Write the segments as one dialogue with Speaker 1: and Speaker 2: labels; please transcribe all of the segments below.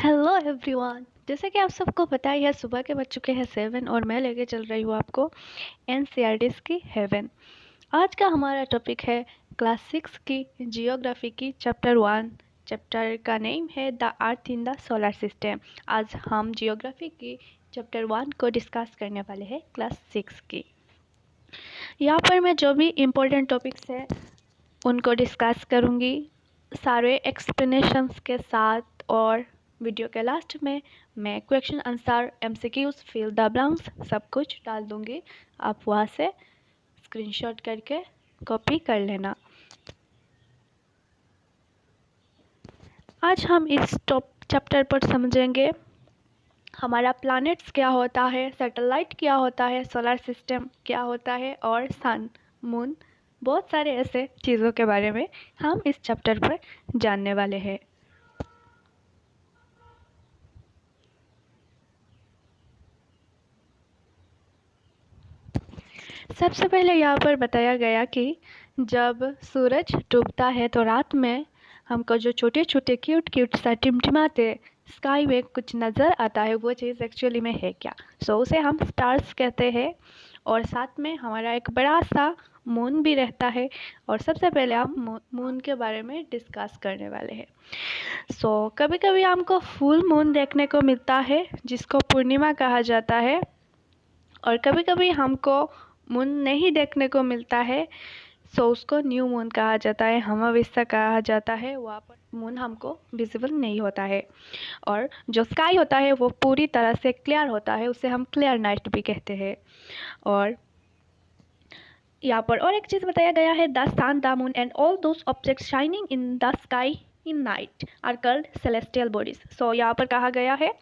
Speaker 1: Hello everyone. जैसे कि आप सबको पता ही है, सुबह के बज चुके हैं 7 और मैं लेके चल रही हूँ आपको एनसीईआरटीज़ की हेवन। आज का हमारा टॉपिक है क्लास 6 की जियोग्राफी की चैप्टर 1। चैप्टर का नेम है the earth in the solar system. आज हम जियोग्राफी की चैप्टर 1 को डिस्कस करने वाले हैं क्लास 6 की। यहाँ पर मैं जो भी इम्पोर्टेंट टॉपिक्स हैं उनको डिस्कस करूँगी सारे एक्सप्लेनेशंस के साथ, और वीडियो के लास्ट में मैं question answer MCQs fill the blanks सब कुछ डाल दूँगी। आप वहाँ से स्क्रीनशॉट करके कॉपी कर लेना। आज हम इस टॉप चैप्टर पर समझेंगे हमारा प्लैनेट्स क्या होता है, सैटेलाइट क्या होता है, सोलर सिस्टम क्या होता है और सन, मून, बहुत सारे ऐसे चीज़ों के बारे में हम इस चैप्टर पर जानने वाले हैं। सबसे पहले यहाँ पर बताया गया कि जब सूरज डूबता है तो रात में हमको जो छोटे छोटे क्यूट क्यूट सा टिमटिमाते स्काई में कुछ नज़र आता है, वो चीज़ एक्चुअली में है क्या। उसे हम स्टार्स कहते हैं। और साथ में हमारा एक बड़ा सा मून भी रहता है, और सबसे पहले हम मून के बारे में डिस्कस करने वाले हैं। कभी कभी हमको फुल मून देखने को मिलता है जिसको पूर्णिमा कहा जाता है, और कभी कभी हमको मून नहीं देखने को मिलता है, उसको न्यू मून कहा जाता है, अमावस्या कहा जाता है। वहाँ पर मून हमको विजिबल नहीं होता है, और जो स्काई होता है वो पूरी तरह से क्लियर होता है, उसे हम क्लियर नाइट भी कहते हैं। और यहाँ पर और एक चीज़ बताया गया है, the sun, the moon and all those objects shining in the sky in night are called celestial bodies. यहाँ पर कहा गया है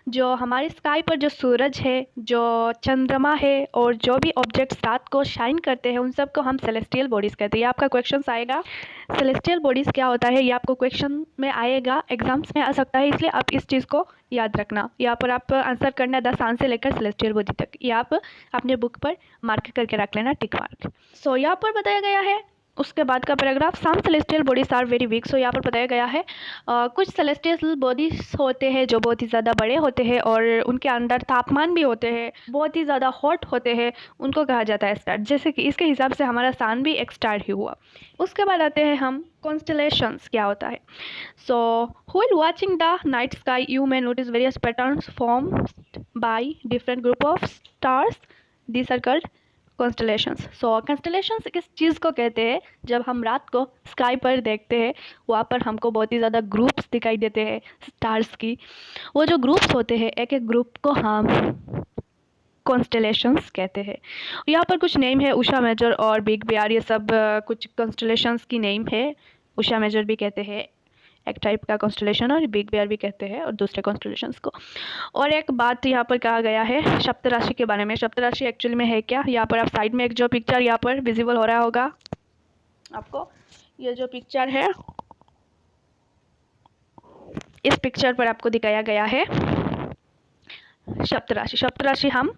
Speaker 1: जो हमारे स्काई पर जो सूरज है, जो चंद्रमा है, और जो भी ऑब्जेक्ट्स रात को शाइन करते हैं उन सब को हम सेलेस्टियल बॉडीज़ कहते हैं। ये आपका क्वेश्चन आएगा, सेलेस्टियल बॉडीज़ क्या होता है, ये आपको क्वेश्चन में आएगा, एग्जाम्स में आ सकता है, इसलिए आप इस चीज़ को याद रखना। यहाँ पर आप आंसर करना द सन से लेकर सेलेस्टियल बॉडी तक, ये आप अपने बुक पर मार्क करके रख लेना, टिक मार्क। यहाँ पर बताया गया है उसके बाद का paragraph, some celestial bodies are very weak. यहाँ पर बताया गया है कुछ सेलेस्टियल बॉडीज होते हैं जो बहुत ही ज़्यादा बड़े होते हैं और उनके अंदर तापमान भी होते हैं, बहुत ही ज़्यादा हॉट होते हैं, उनको कहा जाता है स्टार। जैसे कि इसके हिसाब से हमारा सन भी एक स्टार ही हुआ। उसके बाद आते हैं हम कॉन्स्टेलेशंस क्या होता है। While watching the night sky you may notice various patterns formed by different group of stars, this are called constellations. Constellations किस चीज़ को कहते हैं, जब हम रात को स्काई पर देखते हैं वहाँ पर हमको बहुत ही ज़्यादा ग्रुप्स दिखाई देते हैं स्टार्स की। वो जो ग्रुप्स होते हैं, एक एक ग्रुप को हम कॉन्स्टेलेशंस कहते हैं। यहाँ पर कुछ नेम है, उषा मेजर और बिग बेयर, ये सब कुछ कॉन्स्टेलेशंस की नेम है। उषा मेजर भी कहते हैं एक टाइप का कॉन्स्टेलेशन, और बिग बेयर भी कहते हैं और दूसरे कॉन्स्टेलेशंस को। और एक बात यहाँ पर कहा गया है सप्तराशि के बारे में। सप्तराशि एक्चुअली में है क्या, यहाँ पर आप साइड में एक जो पिक्चर यहाँ पर विजिबल हो रहा होगा आपको, ये जो पिक्चर है इस पिक्चर पर आपको दिखाया गया है सप्तराशि। सप्तराशि हम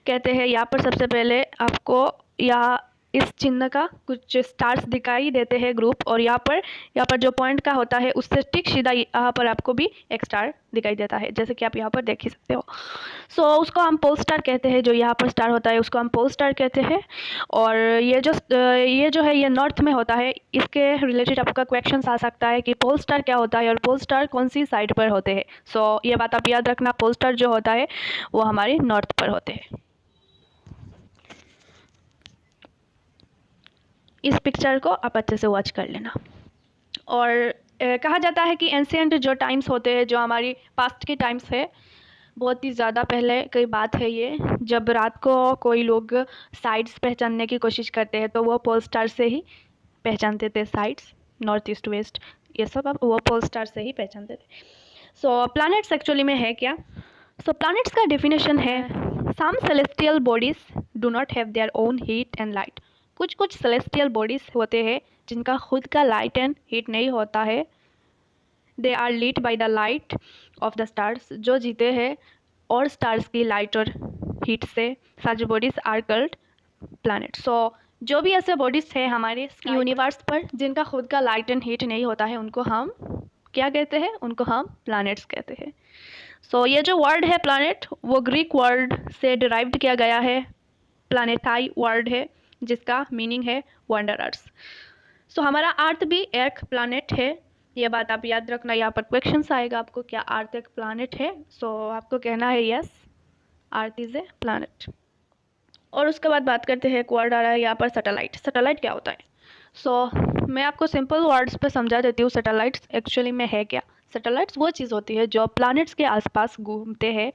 Speaker 1: कहते हैं, यहाँ पर सबसे पहले आपको यहाँ इस चिन्ह का कुछ स्टार्स दिखाई देते हैं ग्रुप, और यहाँ पर जो पॉइंट का होता है उससे ठीक सीधा यहाँ पर आपको भी एक स्टार दिखाई देता है, जैसे कि आप यहाँ पर देख ही सकते हो। उसको हम पोल स्टार कहते हैं, जो यहाँ पर स्टार होता है उसको हम पोल स्टार कहते हैं। और ये जो है ये नॉर्थ में होता है। इसके रिलेटेड आपका क्वेश्चन आ सकता है कि पोल स्टार क्या होता है और पोल स्टार कौन सी साइड पर होते हैं। ये बात आप याद रखना, पोल स्टार जो होता है वो हमारे नॉर्थ पर होते हैं। इस पिक्चर को आप अच्छे से वॉच कर लेना। और कहा जाता है कि एंशिएंट जो टाइम्स होते हैं, जो हमारी पास्ट के टाइम्स है, बहुत ही ज़्यादा पहले की बात है ये, जब रात को कोई लोग साइड्स पहचानने की कोशिश करते हैं तो वो पोल स्टार से ही पहचानते थे, साइड्स नॉर्थ ईस्ट वेस्ट ये सब अब वो पोल स्टार से ही पहचानते थे। प्लैनेट्स एक्चुअली में है क्या। प्लैनेट्स का डेफिनेशन है, some celestial bodies do not have their own heat and light. कुछ सेलेस्टियल बॉडीज़ होते हैं जिनका खुद का लाइट एंड हीट नहीं होता है। They are led by the light of the stars, जो जीते हैं और स्टार्स की लाइट और हीट से। सच बॉडीज़ आर कॉल्ड प्लैनेट। जो भी ऐसे बॉडीज़ है हमारे यूनिवर्स पर जिनका खुद का लाइट एंड हीट नहीं होता है, उनको हम क्या कहते हैं, उनको हम प्लैनेट्स कहते हैं। सो ये जो वर्ड है प्लैनेट, वो ग्रीक वर्ड से डिराइव्ड किया गया है। प्लानेटाई वर्ड है जिसका मीनिंग है वंडरर्स। सो हमारा अर्थ भी एक प्लैनेट है, ये बात आप याद रखना। यहाँ पर क्वेश्चंस आएगा आपको, क्या अर्थ एक प्लैनेट है? सो आपको कहना है yes, earth is a planet. और उसके बाद बात करते हैं, एक वर्ड आ रहा है यहाँ पर सैटेलाइट। सैटेलाइट क्या होता है? मैं आपको सिंपल वर्ड्स पे समझा देती हूँ सैटेलाइट्स एक्चुअली में है क्या। सैटेलाइट्स वो चीज़ होती है जो प्लैनेट्स के आसपास घूमते हैं।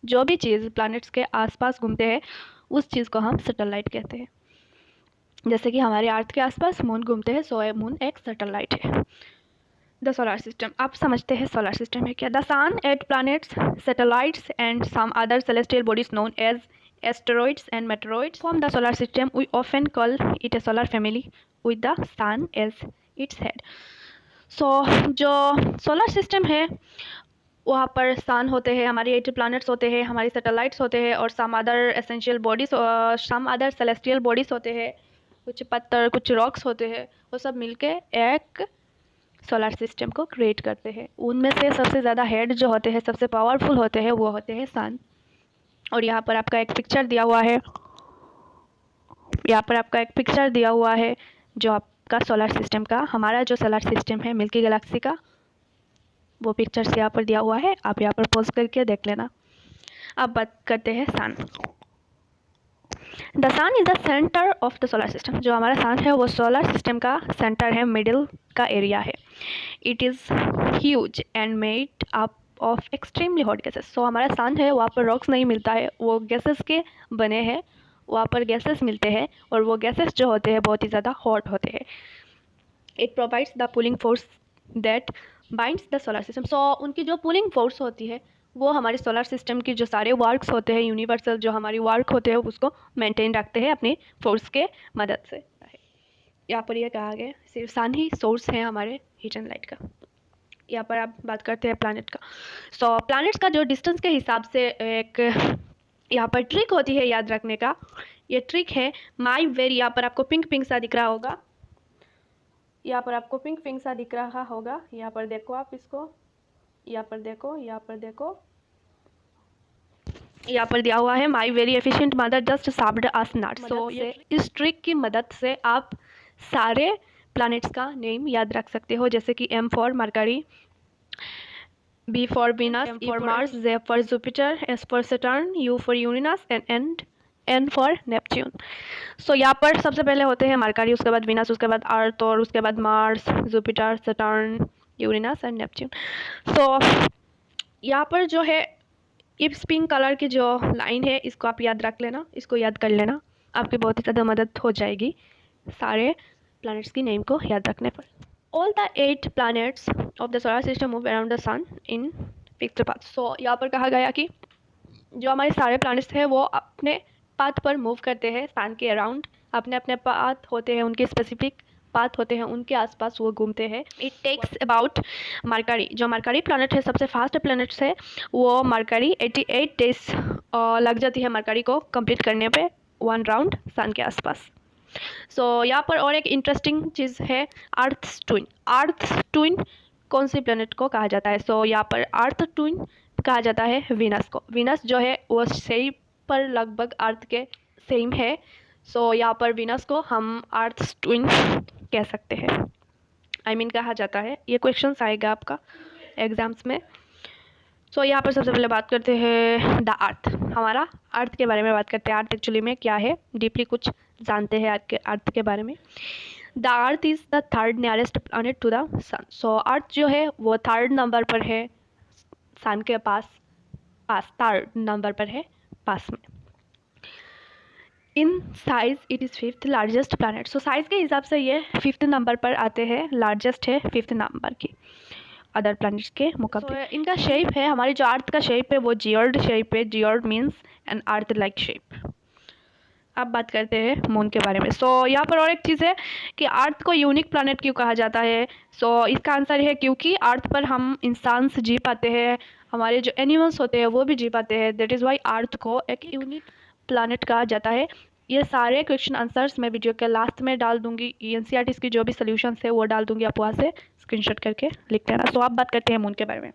Speaker 1: जो भी चीज़ प्लैनेट्स के आसपास घूमते हैं उस चीज़ को हम सैटेलाइट कहते हैं। जैसे कि हमारे अर्थ के आसपास मून घूमते हैं, सो मून एक सैटेलाइट है। द सोलर सिस्टम, आप समझते हैं सोलर सिस्टम है क्या? The sun, 8 planets, satellites and some other celestial bodies known as asteroids and meteoroids form the solar system. We often call it a solar family with the sun as its head. जो solar system है वहाँ पर सन होते हैं, हमारे 8 planets होते हैं, हमारी सैटेलाइट्स होते हैं और some other essential bodies, some other celestial bodies होते हैं, कुछ पत्थर, कुछ रॉक्स होते हैं, वो सब मिलके एक सोलर सिस्टम को क्रिएट करते हैं। उनमें से सबसे ज़्यादा हेड जो होते हैं, सबसे पावरफुल होते हैं, वो होते हैं सन। और यहाँ पर आपका एक पिक्चर दिया हुआ है, यहाँ पर आपका एक पिक्चर दिया हुआ है जो आपका सोलर सिस्टम का, हमारा जो सोलर सिस्टम है मिल्की गैलेक्सी का, वो पिक्चर्स यहाँ पर दिया हुआ है, आप यहाँ पर पॉज करके देख लेना। अब बात करते हैं sun. The sun is the centre of the solar system. जो हमारा सन है वो सोलर सिस्टम का सेंटर है, मिडिल का एरिया है। It is huge and made up of extremely hot gases. So हमारा सन है, वहाँ पर रॉक्स नहीं मिलता है, वो गैसेस के बने हैं, वहाँ पर गैसेस मिलते हैं और वो गैसेस जो होते हैं बहुत ही ज़्यादा हॉट होते हैं। It provides the pulling force that binds the solar system. So उनकी जो पुलिंग फोर्स होती है वो हमारे सोलर सिस्टम की जो सारे वर्क्स होते हैं, यूनिवर्सल जो हमारी वर्क होते हैं, उसको मेंटेन रखते हैं अपनी फोर्स के मदद से। यहाँ पर यह कहा गया सिर्फ सन ही सोर्स है हमारे हीट एंड लाइट का। यहाँ पर आप बात करते हैं प्लैनेट का। सो प्लैनेट्स का जो डिस्टेंस के हिसाब से एक यहाँ पर ट्रिक होती है याद रखने का, ये ट्रिक है माई वेरी। यहाँ पर आपको पिंक पिंक सा दिख रहा होगा, यहाँ पर आपको पिंक पिंक सा दिख रहा होगा, यहाँ पर देखो आप इसको, यहाँ पर देखो, यहाँ पर देखो, यहाँ पर दिया हुआ है my very efficient mother just served us nuts. So इस ट्रिक की मदद से आप सारे प्लैनेट्स का नेम याद रख सकते हो, जैसे कि M for Mercury, B for Venus, E for Mars, Z for Jupiter, S for Saturn, U for Uranus and N for Neptune. So यहाँ पर सबसे पहले होते हैं मरकरी, उसके बाद वीनस, उसके बाद अर्थ और उसके बाद Mars, Jupiter, Saturn, Uranus and Neptune. So यहाँ पर जो है इस पिंक कलर की जो लाइन है इसको आप याद रख लेना, इसको याद कर लेना, आपकी बहुत ही ज़्यादा मदद हो जाएगी सारे प्लैनेट्स की नेम को याद रखने पर। All the 8 planets of the solar system move around the sun in fixed path. So यहाँ पर कहा गया कि जो हमारे सारे प्लैनेट्स हैं वो अपने पाथ पर मूव करते हैं सन के अराउंड, अपने अपने पाथ होते हैं, उनके स्पेसिफिक पाथ होते हैं, उनके आसपास वो घूमते हैं। इट टेक्स अबाउट मरकरी, जो मरकरी प्लैनेट है सबसे फास्ट प्लैनेट्स है, वो मरकरी 88 डेज लग जाती है मरकरी को कंप्लीट करने पे 1 राउंड सन के आसपास। सो यहाँ पर और एक इंटरेस्टिंग चीज़ है अर्थ ट्विन। अर्थ ट्विन कौन सी प्लैनेट को कहा जाता है? सो यहाँ पर अर्थ ट्विन कहा जाता है वीनस को। वीनस जो है वो शेप पर लगभग अर्थ के सेम है, सो यहाँ पर वीनस को हम अर्थ ट्विन कह सकते हैं, आई मीन कहा जाता है। ये क्वेश्चंस आएगा आपका एग्जाम्स में। सो यहाँ पर सबसे पहले बात करते हैं द अर्थ, हमारा अर्थ के बारे में बात करते हैं। अर्थ एक्चुअली में क्या है, डीपली कुछ जानते हैं अर्थ के बारे में। The Earth is the 3rd nearest planet to the sun. So Earth जो है वो 3rd नंबर पर है सन के पास 3rd नंबर पर है पास में। In size it is 5th largest planet. So size के हिसाब से ये 5th नंबर पर आते हैं, लार्जेस्ट है 5th नंबर की अदर प्लैनेट्स के मुकाबले। इनका शेप है, हमारी जो अर्थ का शेप है वो जियोर्ड शेप है। Geoid means an Earth like shape. अब बात करते हैं मून के बारे में। सो यहाँ पर और एक चीज़ है कि अर्थ को यूनिक प्लैनेट क्यों कहा जाता है? सो इसका आंसर है क्योंकि अर्थ पर हम इंसान जी पाते हैं, हमारे जो एनिमल्स होते हैं वो भी जी पाते हैं, दैट इज़ वाई अर्थ को एक यूनिक प्लैनेट कहा जाता है। ये सारे क्वेश्चन आंसर्स मैं वीडियो के लास्ट में डाल दूंगी, NCERT की जो भी सोल्यूशंस है वो डाल दूंगी, आप वहाँ से स्क्रीनशॉट करके लिख लेना। सो अब बात करते हैं मून के बारे में।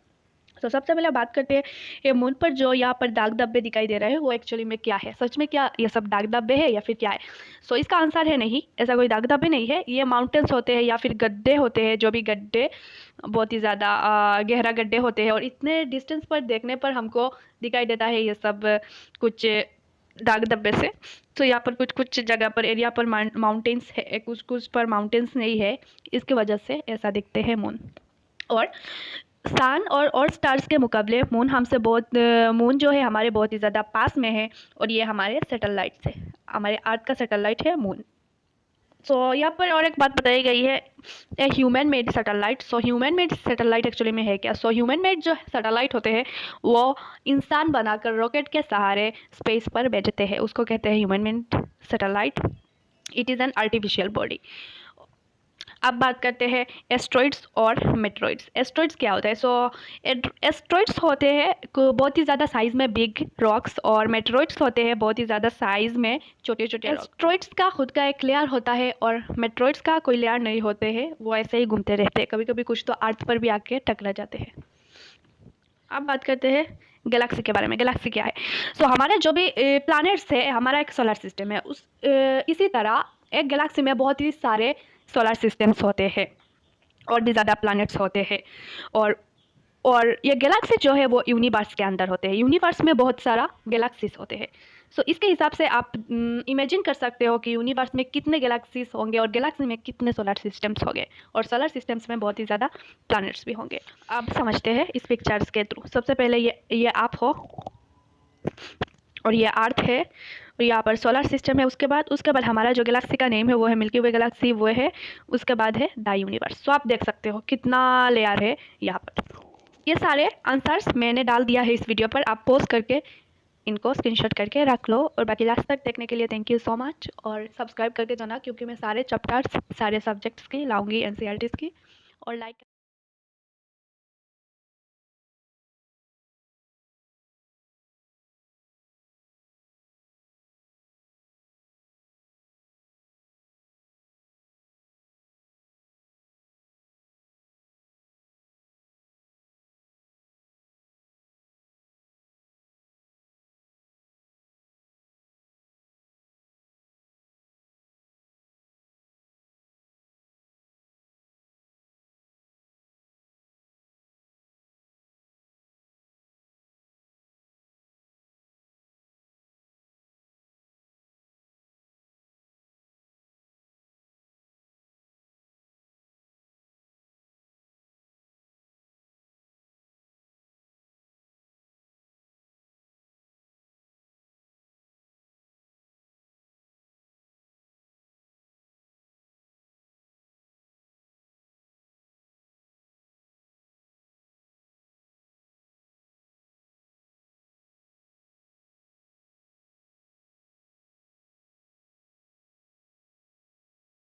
Speaker 1: तो सबसे पहले बात करते हैं ये मून पर जो यहाँ पर दाग धब्बे दिखाई दे रहे हैं वो एक्चुअली में क्या है, सच में क्या ये सब दाग धब्बे है या फिर क्या है। सो इसका आंसर है नहीं, ऐसा कोई दाग धब्बे नहीं है। ये माउंटेन्स होते हैं या फिर गड्ढे होते हैं, जो भी गड्ढे बहुत ही ज़्यादा गहरा गड्ढे होते हैं और इतने डिस्टेंस पर देखने पर हमको दिखाई देता है ये सब कुछ दाग धब्बे से। तो यहाँ पर कुछ कुछ जगह पर एरिया पर माउंटेन्स है, कुछ कुछ पर माउंटेन्स नहीं है, इसकी वजह से ऐसा दिखते हैं मून। और सन और स्टार्स के मुकाबले मून हमसे बहुत मून जो है हमारे बहुत ही ज़्यादा पास में है और ये हमारे सैटेलाइट है, हमारे अर्थ का सैटेलाइट है मून। सो यहाँ पर और एक बात बताई गई है a human made satellite. So human made satellite actually में है क्या। सो ह्यूमन मेड जो सैटेलाइट होते हैं वो इंसान बनाकर रॉकेट के सहारे स्पेस पर भेजते हैं, उसको कहते हैं human made satellite. It is an artificial body. अब बात करते हैं एस्ट्रॉइड्स और मेट्रॉइड्स। एस्ट्रॉइड्स क्या होता है। सो एस्ट्रॉइड्स होते हैं बहुत ही ज़्यादा साइज़ में बिग रॉक्स और मेट्रॉइड्स होते हैं बहुत ही ज़्यादा साइज़ में छोटे छोटे। एस्ट्रॉइड्स का खुद का एक लेयर होता है और मेट्रॉइड्स का कोई लेयर नहीं होते हैं, वो ऐसे ही घूमते रहते हैं, कभी कभी कुछ तो अर्थ पर भी आके टकरा जाते हैं। अब बात करते हैं गैलेक्सी के बारे में। गैलेक्सी क्या है। सो हमारे जो भी प्लैनेट्स है, हमारा एक सोलर सिस्टम है, उस इसी तरह एक गैलेक्सी में बहुत ही सारे सोलर सिस्टम्स होते हैं और भी ज़्यादा प्लैनेट्स होते हैं और ये गैलेक्सी जो है वो यूनिवर्स के अंदर होते हैं। यूनिवर्स में बहुत सारा गैलेक्सीज होते हैं। सो इसके हिसाब से आप इमेजिन कर सकते हो कि यूनिवर्स में कितने गैलेक्सीज होंगे और गैलेक्सी में कितने सोलर सिस्टम्स होंगे और सोलर सिस्टम्स में बहुत ही ज़्यादा प्लैनेट्स भी होंगे। अब समझते हैं इस पिक्चर्स के थ्रू। सबसे पहले ये आप हो और ये अर्थ है और यहाँ पर सोलर सिस्टम है। उसके बाद हमारा जो गैलेक्सी का नेम है वो है मिल्की वे गैलेक्सी, वो है। उसके बाद है द यूनिवर्स। सो आप देख सकते हो कितना लेयर है यहाँ पर। ये सारे आंसर्स मैंने डाल दिया है इस वीडियो पर, आप पोस्ट करके इनको स्क्रीनशॉट करके रख लो। और बाकी लास्ट तक देखने के लिए थैंक यू सो मच और सब्सक्राइब करके जाना, क्योंकि मैं सारे चैप्टर्स सारे सब्जेक्ट्स की लाऊंगी, एनसीईआरटीज़ की। और लाइक